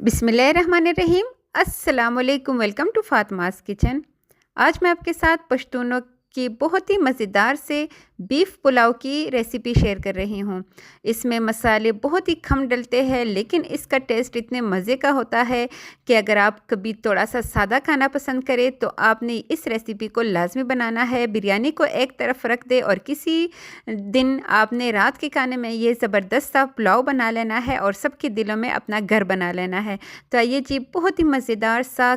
बिस्मिल्लाहिर्रहमानिर्रहीम। अस्सलाम वालेकुम। Welcome to Fatima's kitchen. आज मैं आपके साथ पश्तूनों की बहुत ही मज़ेदार से बीफ पुलाव की रेसिपी शेयर कर रही हूँ। इसमें मसाले बहुत ही कम डलते हैं, लेकिन इसका टेस्ट इतने मज़े का होता है कि अगर आप कभी थोड़ा सा सादा खाना पसंद करें तो आपने इस रेसिपी को लाजमी बनाना है। बिरयानी को एक तरफ रख दे और किसी दिन आपने रात के खाने में ये ज़बरदस्त सा पुलाव बना लेना है और सबके दिलों में अपना घर बना लेना है। तो आइए जी, बहुत ही मज़ेदार सा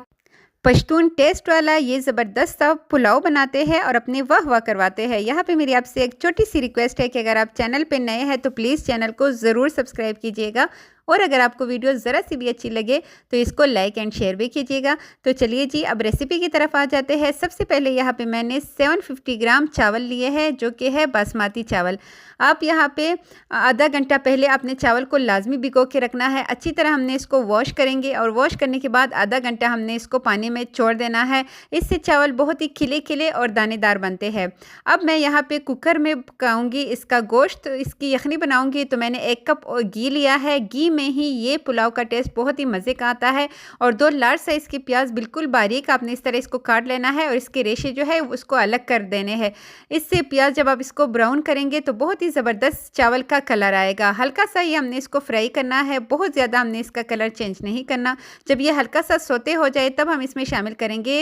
पश्तून टेस्ट वाला ये ज़बरदस्त सा पुलाव बनाते हैं और अपने वाह वाह करवाते हैं। यहाँ पे मेरी आपसे एक छोटी सी रिक्वेस्ट है कि अगर आप चैनल पे नए हैं तो प्लीज़ चैनल को ज़रूर सब्सक्राइब कीजिएगा, और अगर आपको वीडियो ज़रा सी भी अच्छी लगे तो इसको लाइक एंड शेयर भी कीजिएगा। तो चलिए जी, अब रेसिपी की तरफ आ जाते हैं। सबसे पहले यहाँ पे मैंने 750 ग्राम चावल लिए हैं, जो कि है बासमती चावल। आप यहाँ पे आधा घंटा पहले आपने चावल को लाजमी भिगो के रखना है। अच्छी तरह हमने इसको वॉश करेंगे और वॉश करने के बाद आधा घंटा हमने इसको पानी में छोड़ देना है। इससे चावल बहुत ही खिले खिले और दानेदार बनते हैं। अब मैं यहाँ पे कुकर में पकाऊंगी इसका गोश्त, इसकी यखनी बनाऊंगी। तो मैंने 1 कप घी लिया है। घी में ही ये पुलाव का टेस्ट बहुत ही मज़े का आता है। और 2 लार्ज साइज़ के प्याज बिल्कुल बारीक आपने इस तरह इसको काट लेना है और इसके रेशे जो है उसको अलग कर देने हैं। इससे प्याज जब आप इसको ब्राउन करेंगे तो बहुत ही ज़बरदस्त चावल का कलर आएगा। हल्का सा ये हमने इसको फ्राई करना है, बहुत ज़्यादा हमने इसका कलर चेंज नहीं करना। जब ये हल्का सा सोते हो जाए तब हम इसमें शामिल करेंगे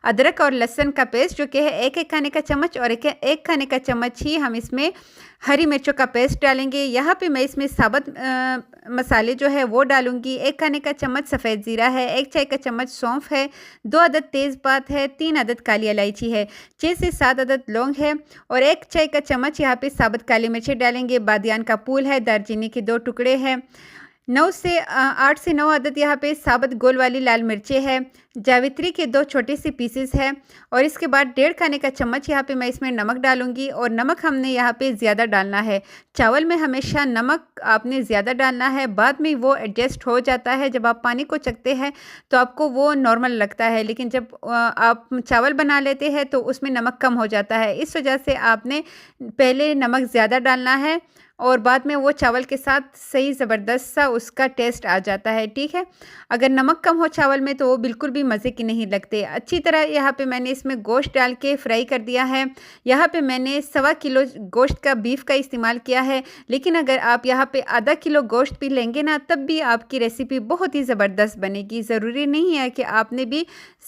अदरक और लहसुन का पेस्ट, जो कि है 1 खाने का चम्मच, और 1 खाने का चम्मच ही हम इसमें हरी मिर्चों का पेस्ट डालेंगे। यहाँ पे मैं इसमें साबुत मसाले जो है वो डालूंगी। 1 खाने का चम्मच सफ़ेद ज़ीरा है, 1 चाय का चम्मच सौंफ है, 2 अदद तेज़पात है, 3 अदद काली इलायची है, 6 से 7 अदद लौंग है, और 1 चाय का चम्मच यहाँ पे साबुत काली मिर्ची डालेंगे। बादियान का फूल है, दालचीनी के 2 टुकड़े हैं, 8 से 9 अदद यहाँ पे साबुत गोल वाली लाल मिर्चें है, जावित्री के 2 छोटे से पीसेस है, और इसके बाद 1.5 खाने का चम्मच यहाँ पे मैं इसमें नमक डालूंगी। और नमक हमने यहाँ पे ज़्यादा डालना है। चावल में हमेशा नमक आपने ज़्यादा डालना है, बाद में वो एडजस्ट हो जाता है। जब आप पानी को चखते हैं तो आपको वो नॉर्मल लगता है, लेकिन जब आप चावल बना लेते हैं तो उसमें नमक कम हो जाता है। इस वजह से आपने पहले नमक ज़्यादा डालना है और बाद में वो चावल के साथ सही ज़बरदस्त सा उसका टेस्ट आ जाता है। ठीक है, अगर नमक कम हो चावल में तो वो बिल्कुल भी मज़े की नहीं लगते। अच्छी तरह यहाँ पे मैंने इसमें गोश्त डाल के फ्राई कर दिया है। यहाँ पे मैंने 1.25 किलो गोश्त का बीफ का इस्तेमाल किया है, लेकिन अगर आप यहाँ पे आधा किलो गोश्त भी लेंगे ना तब भी आपकी रेसिपी बहुत ही ज़बरदस्त बनेगी। ज़रूरी नहीं है कि आपने भी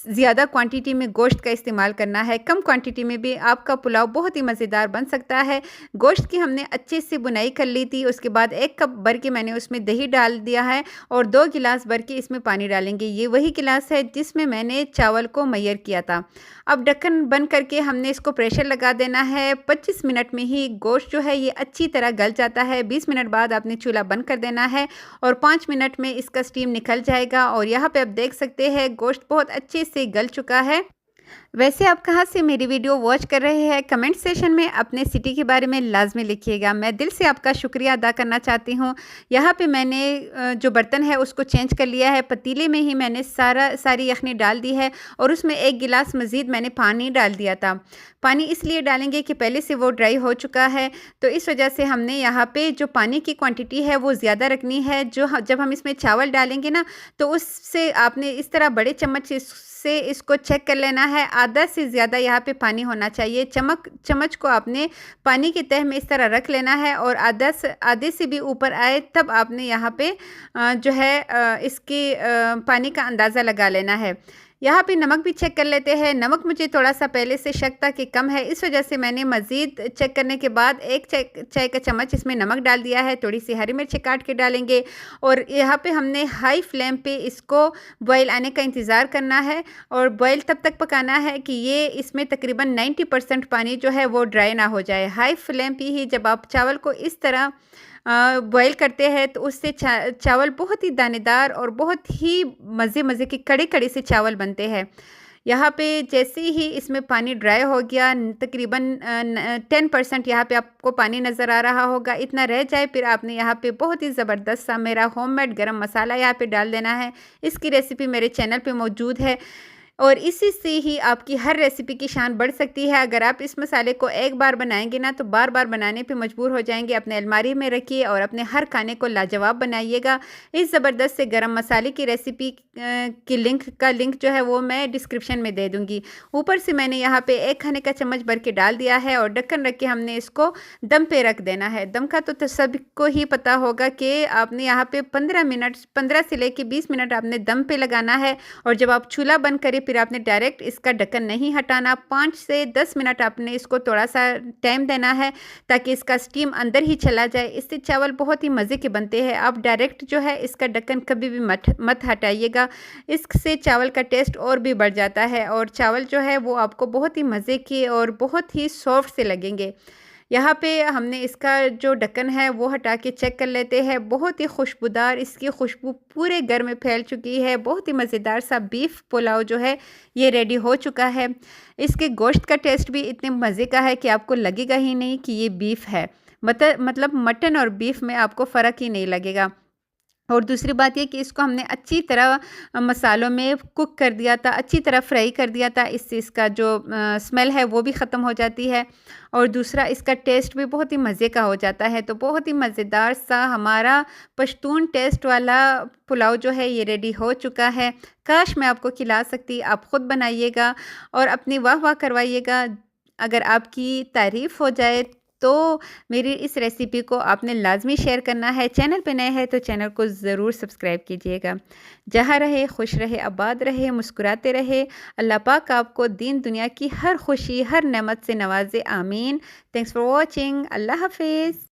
ज़्यादा क्वांटिटी में गोश्त का इस्तेमाल करना है, कम क्वांटिटी में भी आपका पुलाव बहुत ही मज़ेदार बन सकता है। गोश्त की हमने अच्छे से बुनाई कर ली थी। उसके बाद 1 कप भर के मैंने उसमें दही डाल दिया है और 2 गिलास भर के इसमें पानी डालेंगे। ये वही गिलास है जिसमें मैंने चावल को मैयर किया था। अब ढक्कन बंद करके हमने इसको प्रेशर लगा देना है। 25 मिनट में ही गोश्त जो है ये अच्छी तरह गल जाता है। 20 मिनट बाद आपने चूल्हा बंद कर देना है और 5 मिनट में इसका स्टीम निकल जाएगा। और यहाँ पे आप देख सकते हैं गोश्त बहुत अच्छे से गल चुका है। वैसे आप कहाँ से मेरी वीडियो वॉच कर रहे हैं, कमेंट सेशन में अपने सिटी के बारे में लाजमी लिखिएगा। मैं दिल से आपका शुक्रिया अदा करना चाहती हूँ। यहाँ पे मैंने जो बर्तन है उसको चेंज कर लिया है। पतीले में ही मैंने सारी यखनी डाल दी है और उसमें 1 गिलास मज़ीद मैंने पानी डाल दिया था। पानी इसलिए डालेंगे कि पहले से वो ड्राई हो चुका है, तो इस वजह से हमने यहाँ पे जो पानी की क्वांटिटी है वो ज़्यादा रखनी है। जब हम इसमें चावल डालेंगे ना तो उससे आपने इस तरह बड़े चम्मच से इसको चेक कर लेना है। आधा से ज़्यादा यहाँ पे पानी होना चाहिए। चम्मच को आपने पानी की तह में इस तरह रख लेना है और आधे से भी ऊपर आए तब आपने यहाँ पे जो है इसकी पानी का अंदाज़ा लगा लेना है। यहाँ पे नमक भी चेक कर लेते हैं। नमक मुझे थोड़ा सा पहले से शक था कि कम है, इस वजह से मैंने मज़ीद चेक करने के बाद 1 चाय का चम्मच इसमें नमक डाल दिया है। थोड़ी सी हरी मिर्ची काट के डालेंगे और यहाँ पे हमने हाई फ्लेम पे इसको बॉयल आने का इंतज़ार करना है और बॉयल तब तक पकाना है कि ये इसमें तकरीबन 90% पानी जो है वो ड्राई ना हो जाए। हाई फ्लेम पे ही जब आप चावल को इस तरह बॉयल करते हैं तो उससे चावल बहुत ही दानेदार और बहुत ही मज़े के कड़े कड़े से चावल बनते हैं। यहाँ पे जैसे ही इसमें पानी ड्राई हो गया, तकरीबन 10% यहाँ पे आपको पानी नज़र आ रहा होगा, इतना रह जाए फिर आपने यहाँ पे बहुत ही ज़बरदस्त सा मेरा होममेड गरम मसाला यहाँ पे डाल देना है। इसकी रेसिपी मेरे चैनल पे मौजूद है। और इसी से ही आपकी हर रेसिपी की शान बढ़ सकती है। अगर आप इस मसाले को एक बार बनाएंगे ना तो बार बार बनाने पे मजबूर हो जाएंगे। अपने अलमारी में रखिए और अपने हर खाने को लाजवाब बनाइएगा। इस ज़बरदस्त से गरम मसाले की रेसिपी की लिंक जो है वो मैं डिस्क्रिप्शन में दे दूँगी। ऊपर से मैंने यहाँ पे 1 खाने का चम्मच भर के डाल दिया है और ढक्कन रख के हमने इसको दम पे रख देना है। दम का तो सबको ही पता होगा कि आपने यहाँ पे 15 से लेके 20 मिनट आपने दम पे लगाना है। और जब आप चूल्हा बंद करें फिर आपने डायरेक्ट इसका ढक्कन नहीं हटाना। 5 से 10 मिनट आपने इसको थोड़ा सा टाइम देना है ताकि इसका स्टीम अंदर ही चला जाए। इससे चावल बहुत ही मज़े के बनते हैं। आप डायरेक्ट जो है इसका ढक्कन कभी भी मत हटाइएगा, इससे चावल का टेस्ट और भी बढ़ जाता है और चावल जो है वो आपको बहुत ही मज़े के और बहुत ही सॉफ्ट से लगेंगे। यहाँ पे हमने इसका जो ढक्कन है वो हटा के चेक कर लेते हैं। बहुत ही खुशबूदार इसकी खुशबू पूरे घर में फैल चुकी है। बहुत ही मज़ेदार सा बीफ पुलाव जो है ये रेडी हो चुका है। इसके गोश्त का टेस्ट भी इतने मज़े का है कि आपको लगेगा ही नहीं कि ये बीफ है। मतलब मटन और बीफ में आपको फ़र्क ही नहीं लगेगा। और दूसरी बात ये कि इसको हमने अच्छी तरह मसालों में कुक कर दिया था, अच्छी तरह फ्राई कर दिया था। इससे इसका जो स्मेल है वो भी ख़त्म हो जाती है और दूसरा इसका टेस्ट भी बहुत ही मज़े का हो जाता है। तो बहुत ही मज़ेदार सा हमारा पश्तून टेस्ट वाला पुलाव जो है ये रेडी हो चुका है। काश मैं आपको खिला सकती, आप ख़ुद बनाइएगा और अपनी वाह वाह करवाइएगा। अगर आपकी तारीफ़ हो जाए तो मेरी इस रेसिपी को आपने लाजमी शेयर करना है। चैनल पे नए हैं तो चैनल को ज़रूर सब्सक्राइब कीजिएगा। जहाँ रहे खुश रहे, आबाद रहे, मुस्कुराते रहे। अल्लाह पाक आपको दीन दुनिया की हर खुशी हर नेमत से नवाजे। आमीन। Thanks for watching. अल्लाह हाफिज़।